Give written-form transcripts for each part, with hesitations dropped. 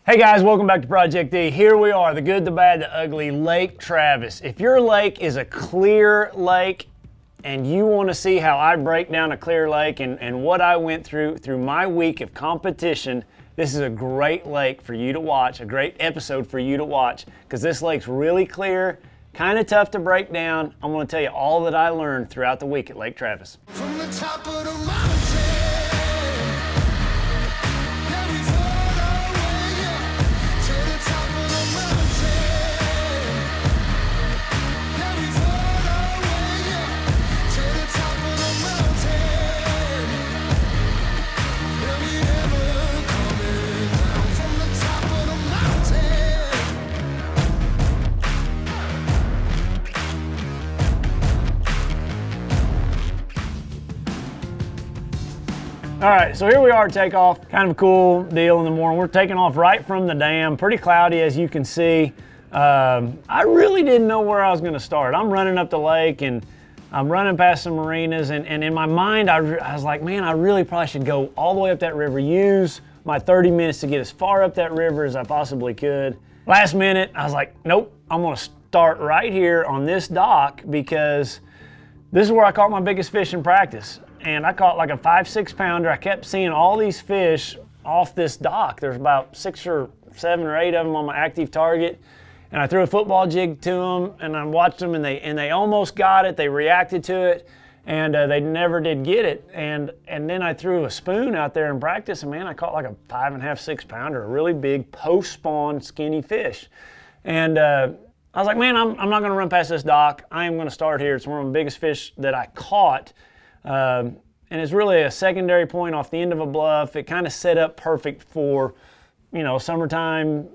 Hey guys, welcome back to Project D. Here we are, the good, the bad, the ugly, Lake Travis. If your lake is a clear lake and you want to see how I break down a clear lake and what I went through my week of competition, this is a great lake for you to watch, a great episode for you to watch, because this lake's really clear, kind of tough to break down. I'm going to tell you all that I learned throughout the week at Lake Travis. From the top of the mountain. All right, so here we are, takeoff. Kind of a cool deal in the morning. We're taking off right from the dam. Pretty cloudy, as you can see. I really didn't know where I was gonna start. I'm running up the lake and I'm running past some marinas, and in my mind, I was like, man, I really probably should go all the way up that river, use my 30 minutes to get as far up that river as I possibly could. Last minute, I was like, nope, I'm gonna start right here on this dock because this is where I caught my biggest fish in practice. And I caught like a 5-6 pounder. I kept seeing all these fish off this dock. There's about 6 or 7 or 8 of them on my active target. And I threw a football jig to them, and I watched them, and they almost got it. They reacted to it, and they never did get it. And then I threw a spoon out there in practice, and man, I caught like a 5.5, 6 pounder, a really big post-spawn skinny fish. And I was like, man, I'm not gonna run past this dock. I am gonna start here. It's one of the biggest fish that I caught. And it's really a secondary point off the end of a bluff. It kind of set up perfect for, summertime,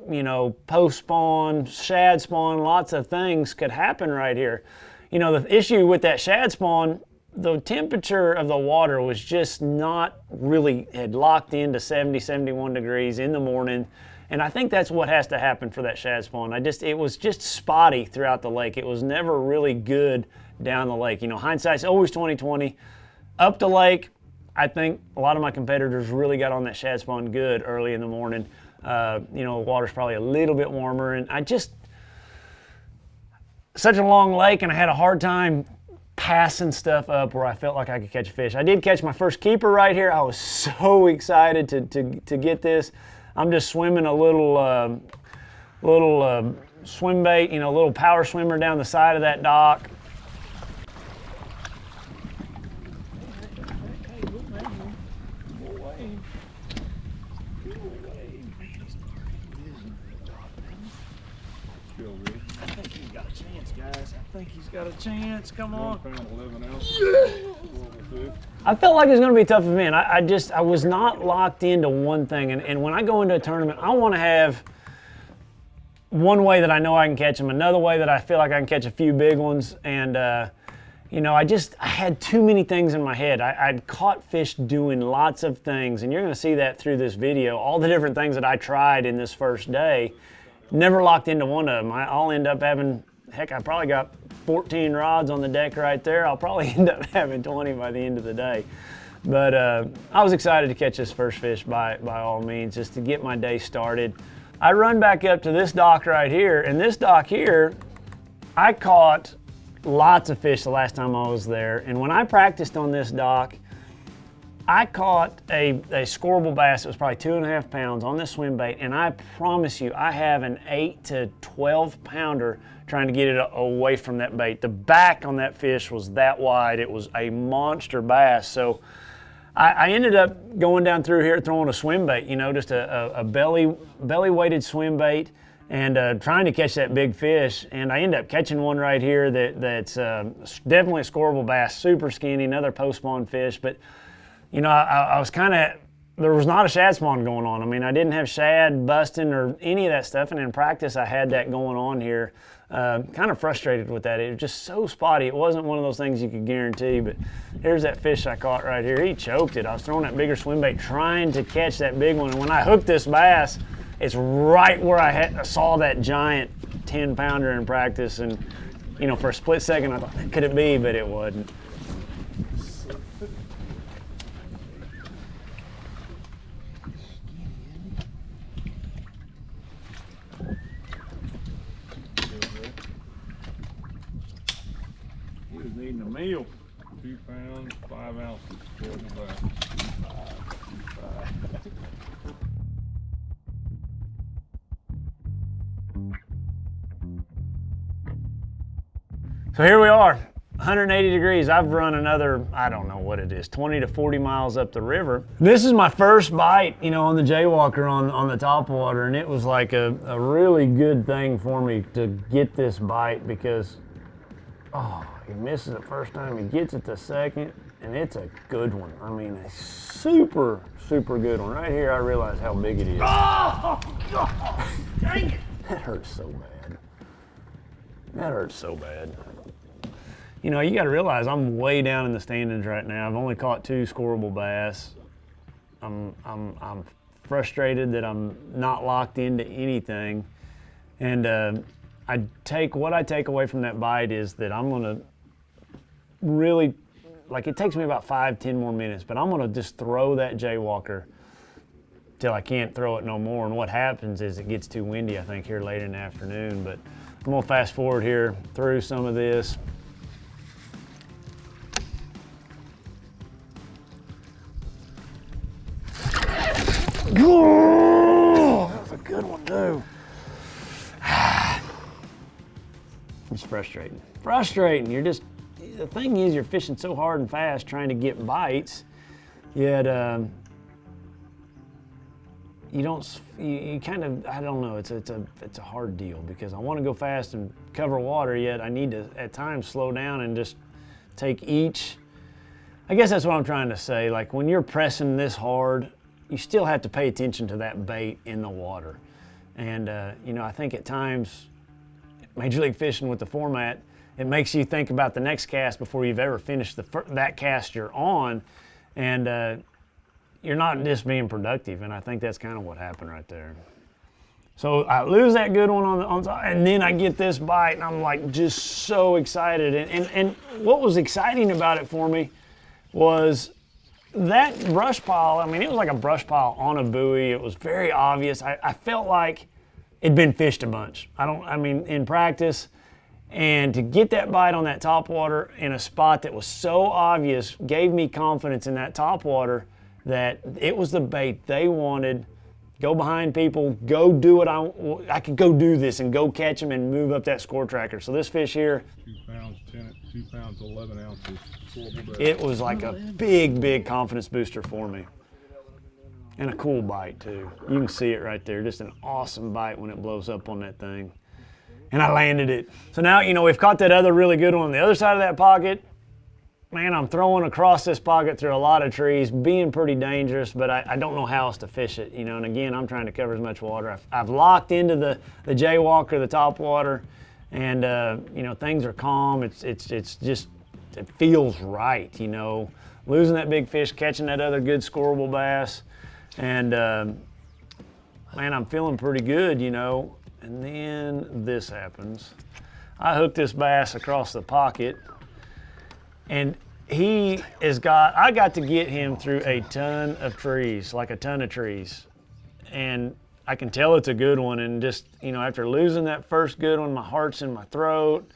post-spawn, shad spawn, lots of things could happen right here. The issue with that shad spawn, the temperature of the water was just not really, had locked into 70, 71 degrees in the morning. And I think that's what has to happen for that shad spawn. It was just spotty throughout the lake. It was never really good down the lake. Hindsight's always 20/20. Up the lake, I think a lot of my competitors really got on that shad spawn good early in the morning. The water's probably a little bit warmer, and such a long lake, and I had a hard time passing stuff up where I felt like I could catch a fish. I did catch my first keeper right here. I was so excited to get this. I'm just swimming a little swim bait, a little power swimmer down the side of that dock. I think he's got a chance. Come on. I felt like it was going to be a tough event. I was not locked into one thing. And when I go into a tournament, I want to have one way that I know I can catch them, another way that I feel like I can catch a few big ones. And, I had too many things in my head. I'd caught fish doing lots of things. And you're going to see that through this video. All the different things that I tried in this first day, never locked into one of them. I'll end up having, heck, I probably got 14 rods on the deck right there. I'll probably end up having 20 by the end of the day. But I was excited to catch this first fish by all means, just to get my day started. I run back up to this dock right here, and this dock here, I caught lots of fish the last time I was there. And when I practiced on this dock, I caught a scoreable bass that was probably 2.5 pounds on this swim bait, and I promise you, I have an 8 to 12 pounder trying to get it away from that bait. The back on that fish was that wide. It was a monster bass. So I ended up going down through here throwing a swim bait, just a belly weighted swim bait, and trying to catch that big fish. And I ended up catching one right here that's definitely a scoreable bass, super skinny, another post-spawn fish. But I was there was not a shad spawn going on. I mean, I didn't have shad busting or any of that stuff. And in practice, I had that going on here. Kind of frustrated with that. It was just so spotty. It wasn't one of those things you could guarantee, but here's that fish I caught right here. He choked it. I was throwing that bigger swim bait, trying to catch that big one. And when I hooked this bass, it's right where I saw that giant 10 pounder in practice. And, for a split second, I thought, could it be? But it wasn't. meal. 2 pounds, 5 ounces. Scorable bass. So here we are, 180 degrees. I've run another, I don't know what it is, 20 to 40 miles up the river. This is my first bite, you know, on the Jaywalker on the topwater, and it was like a really good thing for me to get this bite because, oh, he misses it first time, he gets it the second, and it's a good one. I mean, a super, super good one. Right here, I realize how big it is. Oh, God, dang it. That hurts so bad. That hurts so bad. You know, you got to realize I'm way down in the standings right now. I've only caught 2 scoreable bass. I'm frustrated that I'm not locked into anything. And what I take away from that bite is that I'm gonna really, like, it takes me about 5-10 more minutes, but I'm gonna just throw that Jaywalker till I can't throw it no more. And what happens is it gets too windy, I think, here late in the afternoon. But I'm gonna fast forward here through some of this. Oh, that was a good one too. It's frustrating. Frustrating. You're just, the thing is, you're fishing so hard and fast trying to get bites, yet you kind of, I don't know, it's a hard deal because I want to go fast and cover water, yet I need to at times slow down and just take each, I guess that's what I'm trying to say. Like, when you're pressing this hard, you still have to pay attention to that bait in the water. And, you know, I think at times, Major League Fishing with the format, it makes you think about the next cast before you've ever finished that cast you're on. And you're not just being productive. And I think that's kind of what happened right there. So I lose that good one on top, and then I get this bite, and I'm like just so excited. And what was exciting about it for me was that brush pile. I mean, it was like a brush pile on a buoy. It was very obvious. I felt like it'd been fished a bunch. I mean, in practice, and to get that bite on that topwater in a spot that was so obvious gave me confidence in that topwater that it was the bait they wanted. Go behind people, go do what I could go do this and go catch them and move up that score tracker. So this fish here, 2 pounds 10, 2 pounds 11 ounces. It was like a big confidence booster for me. And a cool bite too. You can see it right there, just an awesome bite when it blows up on that thing. And I landed it. So now, you know, we've caught that other really good one on the other side of that pocket. Man, I'm throwing across this pocket through a lot of trees, being pretty dangerous, but I don't know how else to fish it, you know, and again, I'm trying to cover as much water. I've locked into the Jaywalker, the top water, and, you know, things are calm. It's just, it feels right, you know. Losing that big fish, catching that other good scoreable bass, and, man, I'm feeling pretty good, you know, and then this happens. I hooked this bass across the pocket, and I got to get him through a ton of trees, like a ton of trees. And I can tell it's a good one. And just, you know, after losing that first good one, my heart's in my throat.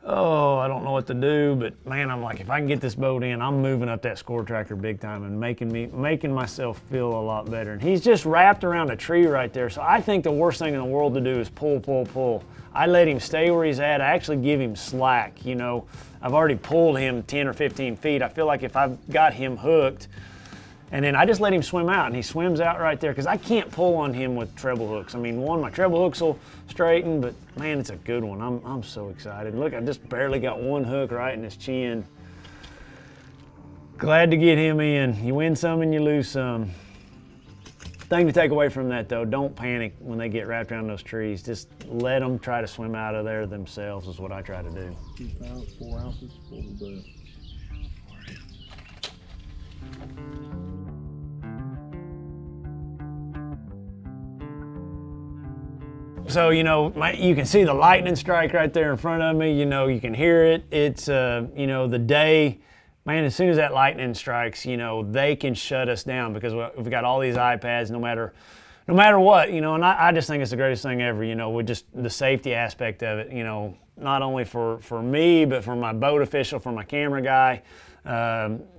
Oh, I don't know what to do, but man, I'm like, if I can get this boat in, I'm moving up that score tracker big time and making myself feel a lot better. And he's just wrapped around a tree right there. So I think the worst thing in the world to do is pull. I let him stay where he's at. I actually give him slack, you know. I've already pulled him 10 or 15 feet. I feel like if I've got him hooked, and then I just let him swim out, and he swims out right there, because I can't pull on him with treble hooks. I mean, my treble hooks will straighten, but man, it's a good one. I'm so excited. Look, I just barely got one hook right in his chin. Glad to get him in. You win some and you lose some. Thing to take away from that, though, don't panic when they get wrapped around those trees. Just let them try to swim out of there themselves is what I try to do. 2 pounds 4 ounces. So, you know, you can see the lightning strike right there in front of me. You know, you can hear it. It's, you know, the day, man, as soon as that lightning strikes, you know, they can shut us down because we've got all these iPads. No matter no matter what, you know, and I just think it's the greatest thing ever, you know, with just the safety aspect of it, you know, not only for me, but for my boat official, for my camera guy,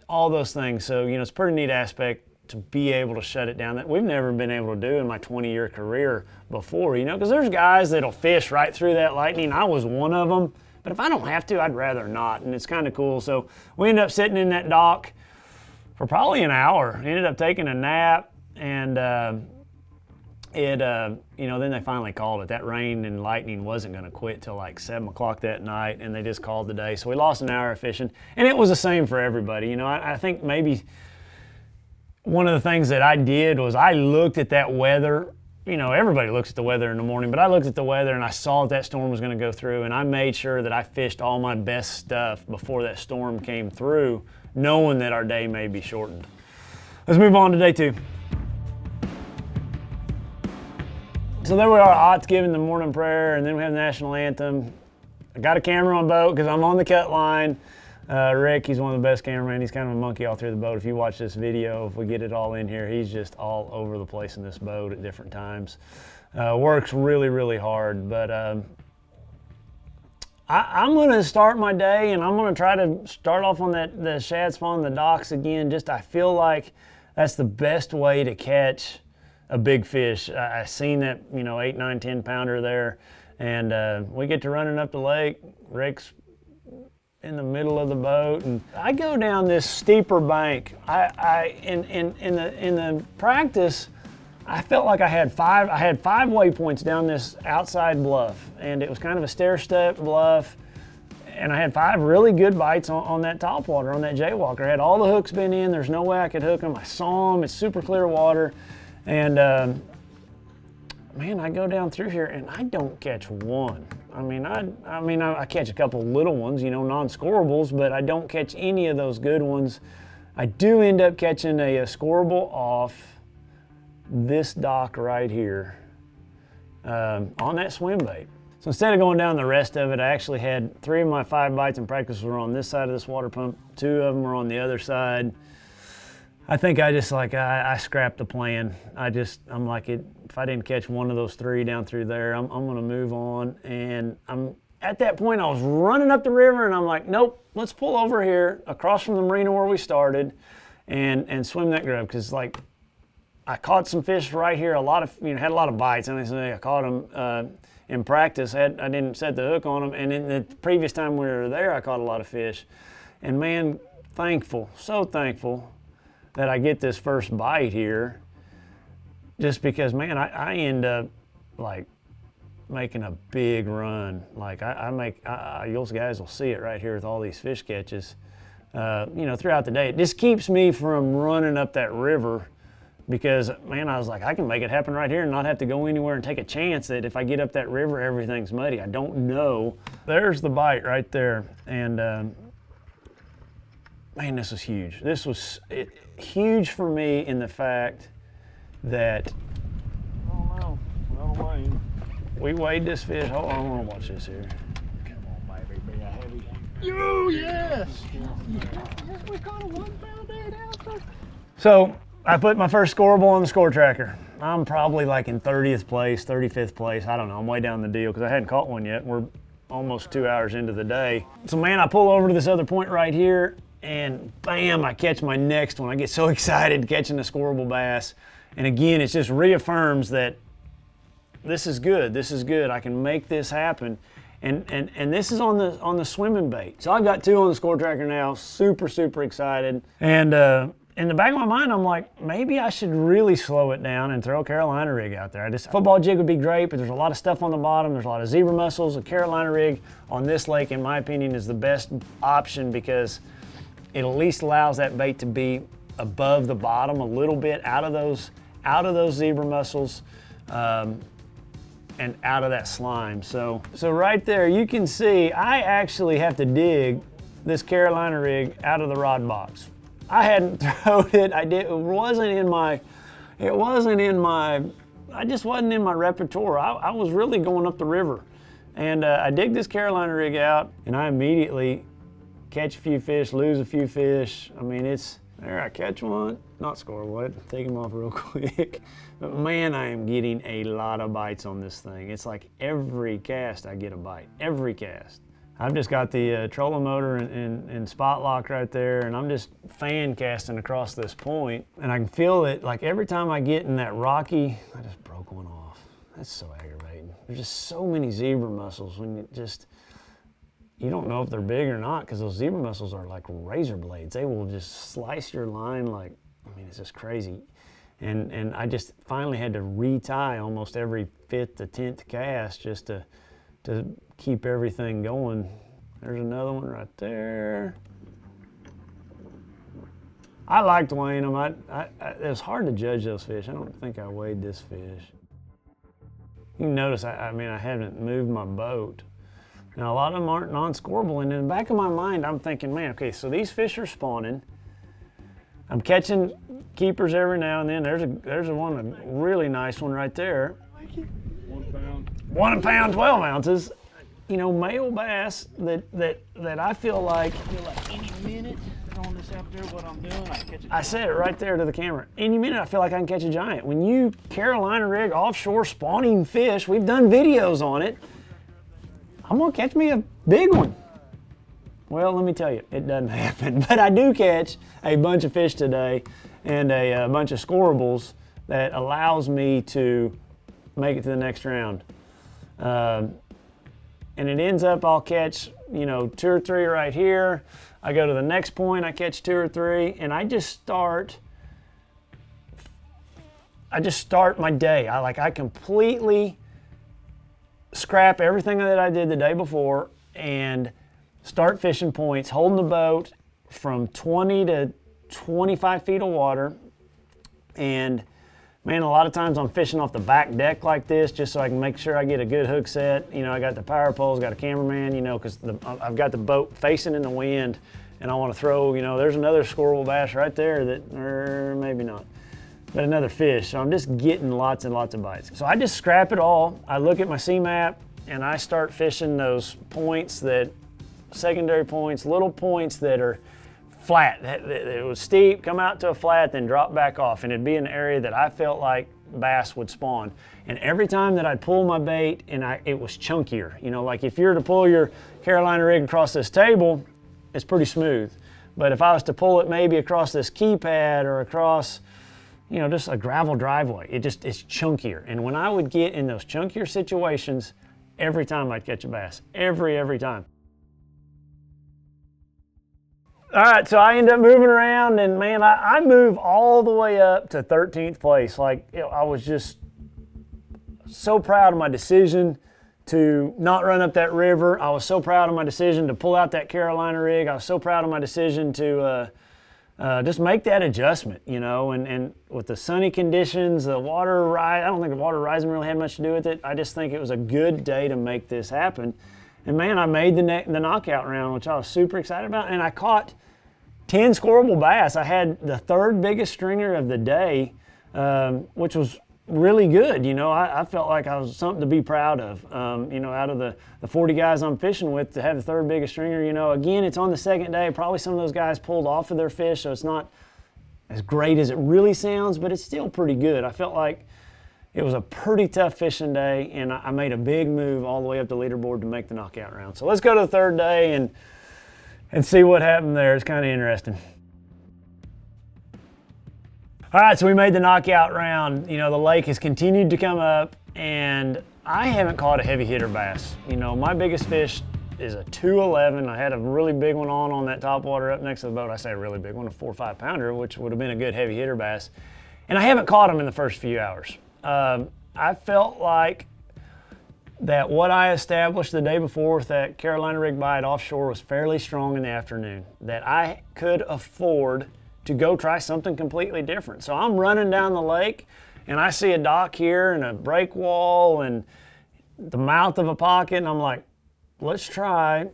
all those things. So, you know, it's a pretty neat aspect to be able to shut it down that we've never been able to do in my 20-year career before, you know, because there's guys that'll fish right through that lightning. I was one of them, but if I don't have to, I'd rather not, and it's kind of cool. So we ended up sitting in that dock for probably an hour. Ended up taking a nap, and you know, then they finally called it. That rain and lightning wasn't going to quit till like 7 o'clock that night, and they just called the day. So we lost an hour of fishing, and it was the same for everybody. You know, I think maybe one of the things that I did was I looked at that weather. You know, everybody looks at the weather in the morning, but I looked at the weather and I saw that storm was going to go through, and I made sure that I fished all my best stuff before that storm came through, knowing that our day may be shortened. Let's move on to day 2. So there we are, Ott's giving the morning prayer, and then we have the national anthem. I got a camera on boat because I'm on the cut line. Rick, he's one of the best cameramen. He's kind of a monkey all through the boat. If you watch this video, if we get it all in here, he's just all over the place in this boat at different times. Works really, really hard. But I'm going to start my day, and I'm going to try to start off on the shad spawn, the docks again. Just I feel like that's the best way to catch a big fish. I seen that, you know, 8, 9, 10 pounder there, and we get to running up the lake. Rick's in the middle of the boat, and I go down this steeper bank. In the practice, I felt like I had five waypoints down this outside bluff, and it was kind of a stair-step bluff, and I had 5 really good bites on that topwater, on that jaywalker. I had all the hooks been in. There's no way I could hook them. I saw them. It's super clear water, and man, I go down through here and I don't catch one. I mean, I catch a couple little ones, you know, non-scorables, but I don't catch any of those good ones. I do end up catching a scoreable off this dock right here on that swim bait. So instead of going down the rest of it, I actually had 3 of my 5 bites in practice were on this side of this water pump. 2 of them were on the other side. I think I just I scrapped the plan. I'm like, if I didn't catch one of those 3 down through there, I'm gonna move on. And I'm at that point, I was running up the river, and I'm like, nope, let's pull over here across from the marina where we started and swim that grub. Cause like, I caught some fish right here, had a lot of bites, and I caught them in practice. I didn't set the hook on them, and in the previous time we were there, I caught a lot of fish. And man, so thankful that I get this first bite here, just because, man, I end up like making a big run. Like you guys will see it right here with all these fish catches, you know, throughout the day. It just keeps me from running up that river, because, man, I was like, I can make it happen right here and not have to go anywhere and take a chance that if I get up that river, everything's muddy. I don't know. There's the bite right there. And man, this was huge. This was huge for me in the fact that, we weighed this fish. Hold on, I want to watch this here. Come on, baby, be a heavy. Oh, yes. Yes, we caught a 1 pound 8 ounce. So I put my first scoreable on the score tracker. I'm probably like in 30th place, 35th place. I don't know. I'm way down the deal because I hadn't caught one yet. We're almost 2 hours into the day. So, man, I pull over to this other point right here, and bam, I catch my next one. I get so excited catching a scoreable bass. And again, it just reaffirms that this is good. This is good. I can make this happen. And this is on the swimming bait. So I've got 2 on the score tracker now. Super, super excited. And in the back of my mind, I'm like, maybe I should really slow it down and throw a Carolina rig out there. Football jig would be great, but there's a lot of stuff on the bottom. There's a lot of zebra mussels. A Carolina rig on this lake, in my opinion, is the best option, because it at least allows that bait to be above the bottom a little bit, out of those zebra mussels, and out of that slime. So right there, you can see I actually have to dig this Carolina rig out of the rod box. I hadn't thrown it. I just wasn't in my repertoire. I was really going up the river. And I dig this Carolina rig out, and I immediately catch a few fish, lose a few fish. I mean, it's there. I catch one, not scoreboard, take them off real quick. But man, I am getting a lot of bites on this thing. It's like every cast I get a bite, every cast. I've just got the trolling motor and spot lock right there, and I'm just fan casting across this point, and I can feel it like every time I get in that rocky, I just broke one off. That's so aggravating. There's just so many zebra mussels when you don't know if they're big or not, because those zebra mussels are like razor blades. They will just slice your line like, I mean, it's just crazy. And I just finally had to retie almost every 5th to 10th cast just to keep everything going. There's another one right there. I liked weighing them. It was hard to judge those fish. I don't think I weighed this fish. You can notice, I mean, I haven't moved my boat. Now, a lot of them aren't non-scoreable, and in the back of my mind, I'm thinking, man, okay, so these fish are spawning. I'm catching keepers every now and then. There's a really nice one right there. 1 pound. 1 pound, 12 ounces. You know, male bass that I feel like any minute throwing this out there, what I'm doing, I catch a I said it right there to the camera. Any minute I feel like I can catch a giant. When you Carolina rig offshore spawning fish, we've done videos on it. I'm gonna catch me a big one. Well, let me tell you, it doesn't happen. But I do catch a bunch of fish today and a bunch of scorables that allows me to make it to the next round. And it ends up I'll catch, you know, 2 or 3 right here. I go to the next point, I catch 2 or 3, and I just start my day. I completely scrap everything that I did the day before and start fishing points, holding the boat from 20 to 25 feet of water. And man, a lot of times I'm fishing off the back deck like this just so I can make sure I get a good hook set. You know, I got the power poles, got a cameraman, you know, because I've got the boat facing in the wind, and I want to throw, you know, there's another squirrel bass right there that, or maybe not, but another fish. So I'm just getting lots and lots of bites. So I just scrap it all. I look at my C-map and I start fishing those points secondary points, little points that are flat. It was steep, come out to a flat, then drop back off. And it'd be an area that I felt like bass would spawn. And every time that I'd pull my bait it was chunkier. You know, like if you were to pull your Carolina rig across this table, it's pretty smooth. But if I was to pull it maybe across this key pad or across, you know, just a gravel driveway, it's chunkier. And when I would get in those chunkier situations, every time I'd catch a bass, every time. All right, so I end up moving around, and man, I move all the way up to 13th place. Like, you know, I was just so proud of my decision to not run up that river. I was so proud of my decision to pull out that Carolina rig. I was so proud of my decision to just make that adjustment, you know, and with the sunny conditions, the water rise, I don't think the water rising really had much to do with it. I just think it was a good day to make this happen. And man, I made the knockout round, which I was super excited about, and I caught 10 scoreable bass. I had the 3rd biggest stringer of the day, which was really good. You know, I felt like I was something to be proud of. You know, out of the 40 guys I'm fishing with, to have the 3rd biggest stringer, you know, again, it's on the 2nd day. Probably some of those guys pulled off of their fish, so it's not as great as it really sounds, but it's still pretty good. I felt like it was a pretty tough fishing day, and I made a big move all the way up the leaderboard to make the knockout round. So let's go to the 3rd day and see what happened there. It's kind of interesting. All right, so we made the knockout round. You know, the lake has continued to come up, and I haven't caught a heavy hitter bass. You know, my biggest fish is a 211. I had a really big one on that top water up next to the boat. I say a really big one, a 4 or 5 pounder, which would have been a good heavy hitter bass. And I haven't caught them in the first few hours. I felt like that what I established the day before with that Carolina rig bite offshore was fairly strong in the afternoon, that I could afford to go try something completely different. So I'm running down the lake, and I see a dock here and a break wall and the mouth of a pocket, and I'm like, let's try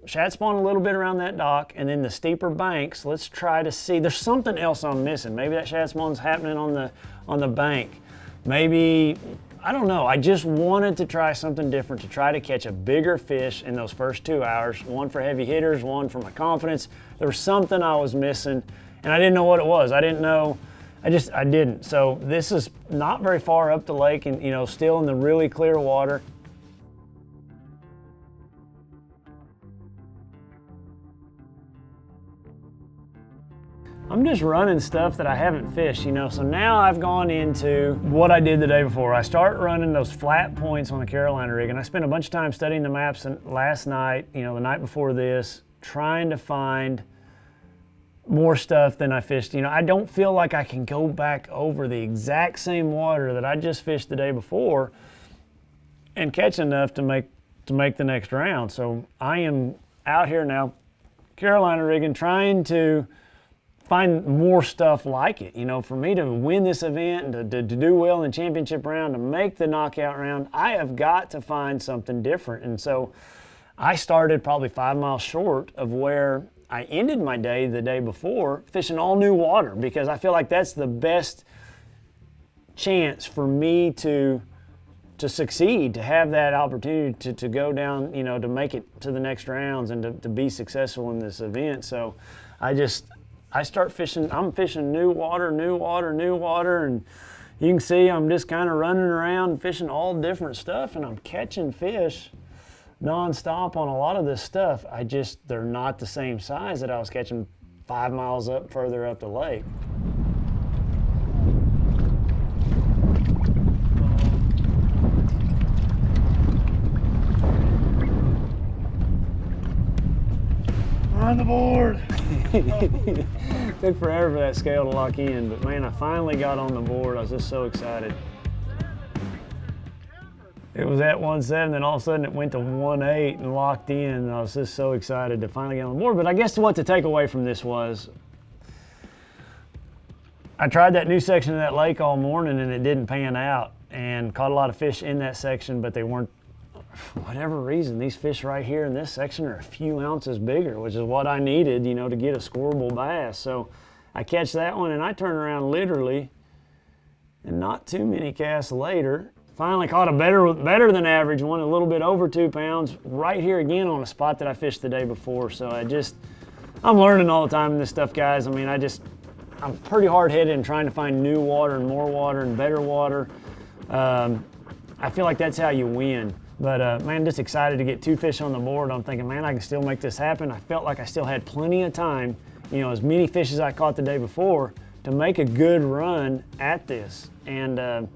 shad spawn a little bit around that dock, and then the steeper banks, let's try to see. There's something else I'm missing. Maybe that shad spawn's happening on the bank. Maybe, I don't know. I just wanted to try something different, to try to catch a bigger fish in those first 2 hours. One for heavy hitters, one for my confidence. There was something I was missing, and I didn't know what it was. I didn't know. I didn't. So this is not very far up the lake, and still in the really clear water. I'm just running stuff that I haven't fished, so now I've gone into what I did the day before. I start running those flat points on the Carolina rig, and I spent a bunch of time studying the maps last night, the night before this, trying to find more stuff than I fished. I don't feel like I can go back over the exact same water that I just fished the day before and catch enough to make the next round. So I am out here now, Carolina rigging, trying to find more stuff like it. For me to win this event and to do well in the championship round, to make the knockout round, I have got to find something different. And so I started probably 5 miles short of where I ended my day the day before, fishing all new water, because I feel like that's the best chance for me to succeed, to have that opportunity to go down, to make it to the next rounds and to be successful in this event. So I start fishing. I'm fishing new water, and you can see I'm just kind of running around fishing all different stuff, and I'm catching fish nonstop on a lot of this stuff. They're not the same size that I was catching 5 miles further up the lake. On the board. Took forever for that scale to lock in, but man, I finally got on the board. I was just so excited. It was at 1.7, then all of a sudden it went to 1.8 and locked in. And I was just so excited to finally get on the board. But I guess what to take away from this was, I tried that new section of that lake all morning and it didn't pan out, and caught a lot of fish in that section, but they weren't, for whatever reason, these fish right here in this section are a few ounces bigger, which is what I needed, to get a scoreable bass. So I catch that one, and I turn around literally, and not too many casts later, finally caught a better than average one, a little bit over 2 pounds, right here again on a spot that I fished the day before. So I'm learning all the time in this stuff, guys. I mean, I'm pretty hard-headed in trying to find new water and more water and better water. I feel like that's how you win. But man, just excited to get 2 fish on the board. I'm thinking, man, I can still make this happen. I felt like I still had plenty of time, as many fish as I caught the day before, to make a good run at this. And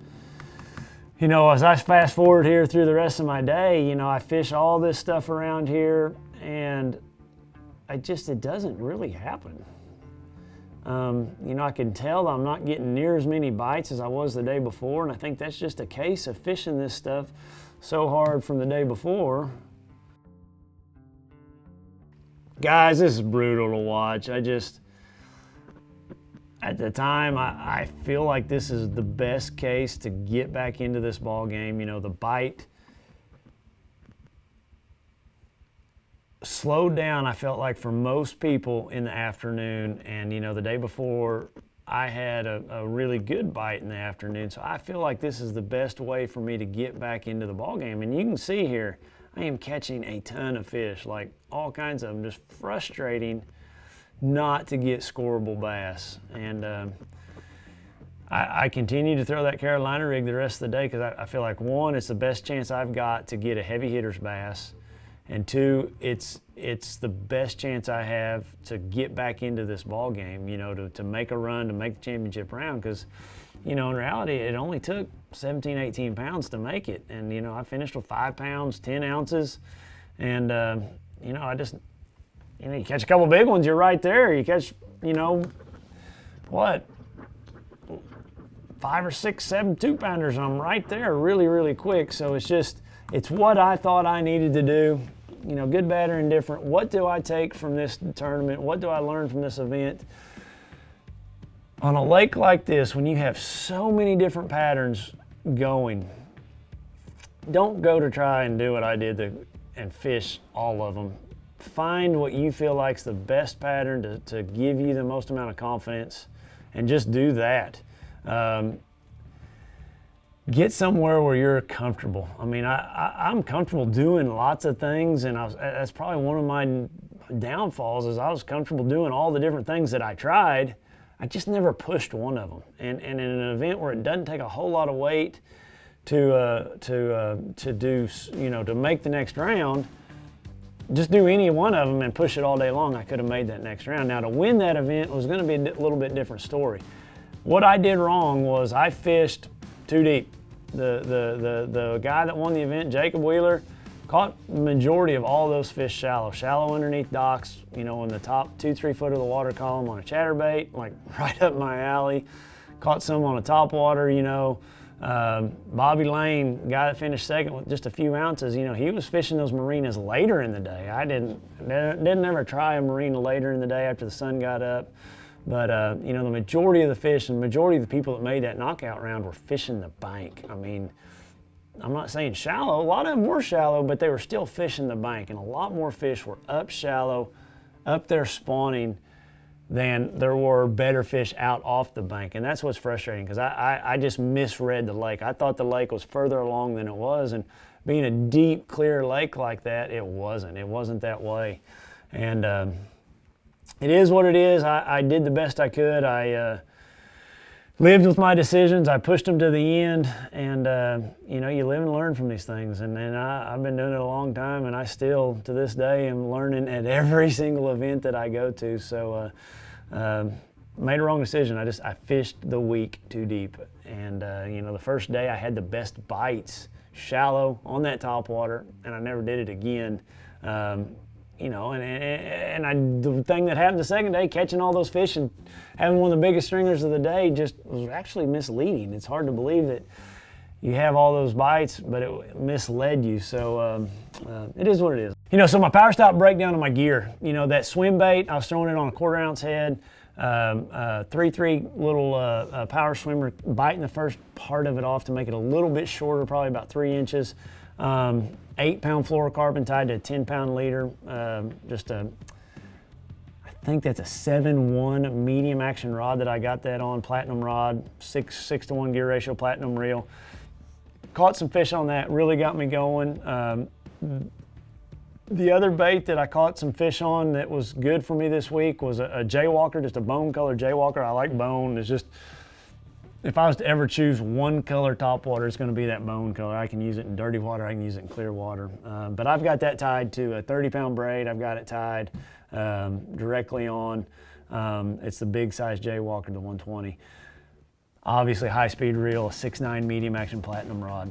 as I fast forward here through the rest of my day, I fish all this stuff around here, and it doesn't really happen. I can tell I'm not getting near as many bites as I was the day before, and I think that's just a case of fishing this stuff so hard from the day before. Guys, this is brutal to watch. At the time, I feel like this is the best case to get back into this ball game. The bite slowed down, I felt like, for most people in the afternoon, and the day before I had a really good bite in the afternoon. So I feel like this is the best way for me to get back into the ball game. And you can see here, I am catching a ton of fish, like all kinds of them. Just frustrating not to get scoreable bass. And I continue to throw that Carolina rig the rest of the day, because I feel like, one, it's the best chance I've got to get a heavy hitter's bass, and two, it's the best chance I have to get back into this ball game, to make a run, to make the championship round, because, in reality, it only took 17, 18 pounds to make it. And, I finished with 5 pounds, 10 ounces, and, you catch a couple big ones, you're right there. You catch, 5 or 6, 7 2-pounders, I'm right there really, really quick. So it's what I thought I needed to do. Good, bad, or indifferent. What do I take from this tournament? What do I learn from this event? On a lake like this, when you have so many different patterns going, don't go to try and do what I did and fish all of them. Find what you feel like is the best pattern to give you the most amount of confidence, and just do that. Get somewhere where you're comfortable. I mean, I'm comfortable doing lots of things, and that's probably one of my downfalls is I was comfortable doing all the different things that I tried. I just never pushed one of them. And in an event where it doesn't take a whole lot of weight to do, to make the next round, just do any one of them and push it all day long, I could have made that next round. Now, to win that event was going to be a little bit different story. What I did wrong was I fished too deep. The guy that won the event, Jacob Wheeler, caught the majority of all those fish shallow underneath docks, in the top 2-3 foot of the water column on a chatterbait, like right up my alley. Caught some on a topwater, Bobby Lane, guy that finished second with just a few ounces, he was fishing those marinas later in the day. I didn't ever try a marina later in the day after the sun got up. But, the majority of the fish and the majority of the people that made that knockout round were fishing the bank. I mean, I'm not saying shallow. A lot of them were shallow, but they were still fishing the bank. And a lot more fish were up shallow, up there spawning, than there were better fish out off the bank. And that's what's frustrating, because I just misread the lake. I thought the lake was further along than it was. And being a deep, clear lake like that, it wasn't. It wasn't that way. And it is what it is. I did the best I could. I lived with my decisions. I pushed them to the end, and you live and learn from these things. And I've been doing it a long time, and I still, to this day, am learning at every single event that I go to. So made a wrong decision. I fished the week too deep. And the first day I had the best bites shallow on that topwater, and I never did it again. The thing that happened the second day, catching all those fish and having one of the biggest stringers of the day, just was actually misleading. It's hard to believe that you have all those bites, but it misled you. So it is what it is. So my power stop breakdown of my gear, that swim bait, I was throwing it on a 1/4 ounce head, 3-3 little power swimmer, biting the first part of it off to make it a little bit shorter, probably about 3 inches. 8-pound fluorocarbon tied to a 10-pound leader. I think that's a 7-1 medium action rod that I got that on, platinum rod, 6-to-1 gear ratio platinum reel. Caught some fish on that, really got me going. The other bait that I caught some fish on that was good for me this week was a jaywalker, just a bone color jaywalker. I like bone. It's just, if I was to ever choose one color topwater, it's going to be that bone color. I can use it in dirty water. I can use it in clear water. But I've got that tied to a 30-pound braid. I've got it tied directly on. It's the big size jaywalker, the 120. Obviously, high-speed reel, a 6.9 medium action platinum rod.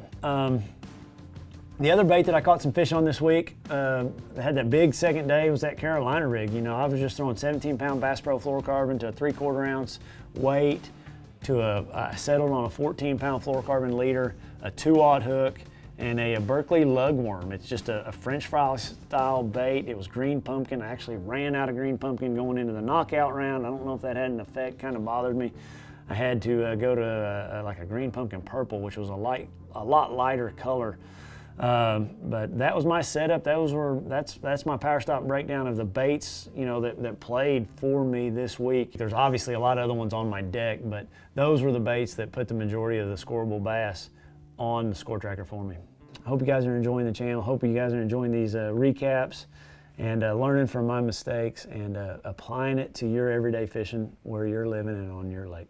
The other bait that I caught some fish on this week, that had that big second day, was that Carolina rig. I was just throwing 17-pound Bass Pro fluorocarbon to a 3/4 ounce weight, I settled on a 14-pound fluorocarbon leader, a 2-aught hook, and a Berkeley lugworm. It's just a French fry style bait. It was green pumpkin. I actually ran out of green pumpkin going into the knockout round. I don't know if that had an effect, kind of bothered me. I had to go to like a green pumpkin purple, which was a lot lighter color. But that was my setup. That's my power stop breakdown of the baits, that played for me this week. There's obviously a lot of other ones on my deck, but those were the baits that put the majority of the scoreable bass on the score tracker for me. I hope you guys are enjoying the channel. Hope you guys are enjoying these recaps and learning from my mistakes and applying it to your everyday fishing where you're living and on your lake.